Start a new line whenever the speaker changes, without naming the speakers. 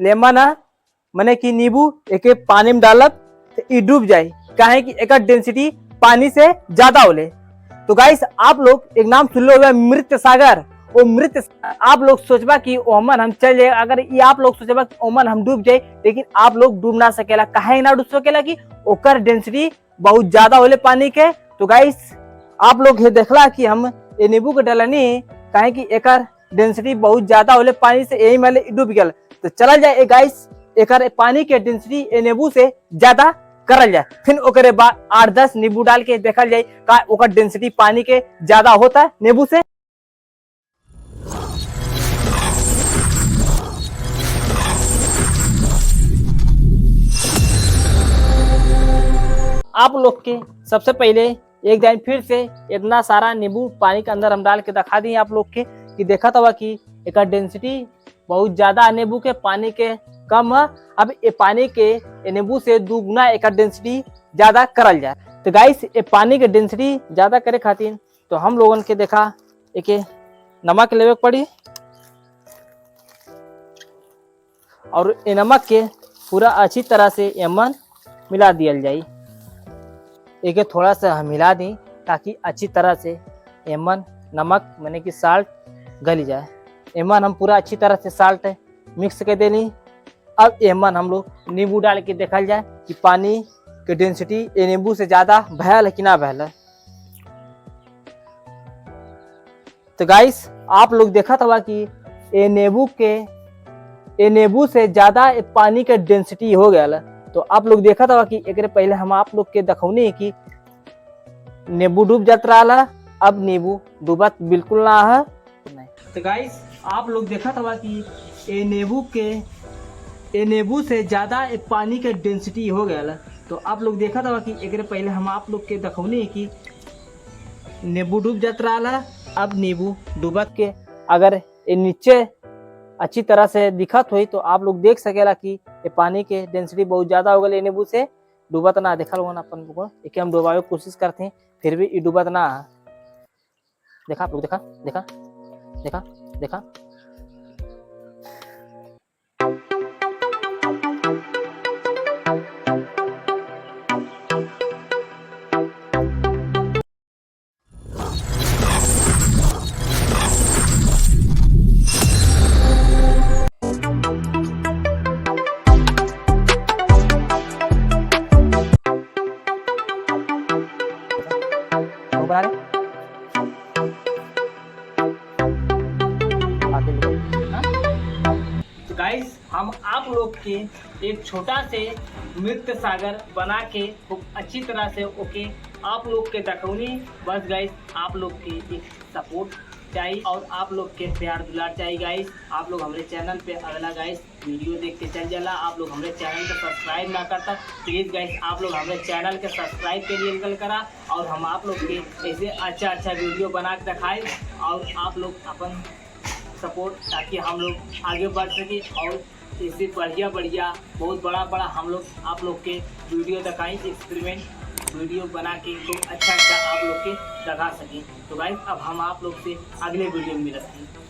Lemon मने कि नींबू एक पानी में डालब तो ई डूब जाए, काहे कि एक डेंसिटी पानी से ज्यादा होले। तो गाइस आप लोग एक नाम सुन लो मृत सागर। वो मृत आप लोग सोचबा कि ओमन हम चल जाए, अगर ये आप लोग सोचबा कि ओमन हम डूब जाए, लेकिन आप लोग डूब ना सकेला। काहे ना डूब सकेला कि ओकर डेंसिटी बहुत ज्यादा होले पानी के। तो गाइस आप लोग ये देखला कि हम ये नींबू के डलनी, काहे कि एकर डेंसिटी बहुत ज्यादा होले पानी से, यही में डूब गया। तो चला जाए गाइस एकर पानी के डेंसिटी ए नींबू से ज्यादा करल जाए, फिर ओकरे बाद 8-10 नींबू डाल के देखल जाए का ओकर डेंसिटी पानी के ज्यादा होता है नींबू से। आप लोग के सबसे पहले एक दिन फिर से इतना सारा नींबू पानी के अंदर हम डाल के दिखा दिए आप लोग के कि देखा था कि एक डेंसिटी बहुत ज्यादा नींबू के, पानी के कम है। अब ये पानी के नींबू से दुगुना एक डेंसिटी ज्यादा करल जाए। तो गाइस ये पानी के डेंसिटी ज्यादा करे खातिर तो हम लोगन के देखा एक नमक लेवे पड़ी, और ये नमक के पूरा अच्छी तरह से एमन मिला दिया जाए। एक थोड़ा सा हम मिला दी ताकि अच्छी तरह से एमन नमक माने कि साल्ट गली जाए। एमन हम पूरा अच्छी तरह से साल्ट मिक्स कर देनी। अब एमन हम लोग नींबू डाल के देखल जाए कि पानी के डेंसिटी ये नींबू से ज्यादा भयल है कि ना भयल है। तो गाइस आप लोग देखा था कि ये नींबू से ज्यादा पानी के डेंसिटी हो गया। तो आप लोग देखा था कि एक पहले हम आप लोग के दिखौनी कि नींबू डूब जात रहा, अब नींबू डूबत बिल्कुल ना है। तो गाइस आप लोग देखा था कि ये नींबू से ज्यादा पानी के डेंसिटी हो गया। तो आप लोग देखा था कि एक पहले हम आप लोग के दिखौनी कि नींबू डूब जात रहा, अब नींबू डूबत के अगर ये नीचे अच्छी तरह से दिखत हुई तो आप लोग देख सकेला कि ये पानी के डेंसिटी बहुत ज्यादा हो गए, नींबू से डूबत ना देखल हो ना अपन को। एक हम डुबावे की कोशिश करते हैं फिर भी डूबत ना। देखा आप लोग, देखा देखा देखा देखा तो गाइस हम आप लोग के एक छोटा से मृत सागर बना के खूब अच्छी तरह से ओके आप लोग के दिखौनी। बस गाइस आप लोग के एक सपोर्ट चाहिए और आप लोग के प्यार दुलार चाहिए गाइस। आप लोग हमारे चैनल पे अगला गाइस वीडियो देख के चल जाला, आप लोग हमारे चैनल को सब्सक्राइब ना करता प्लीज़ गाइस आप लोग हमारे चैनल के सब्सक्राइब के लिए निकल करा, और हम आप लोग के ऐसे अच्छा वीडियो बना के दिखाए और आप लोग अपन सपोर्ट, ताकि हम लोग आगे बढ़ सके और इससे बढ़िया बहुत बड़ा हम लोग आप लोग के वीडियो दिखाएं, एक्सपेरिमेंट वीडियो बना के तो अच्छा आप लोग के दिखा सकें। तो गाइस अब हम आप लोग से अगले वीडियो में मिलते हैं।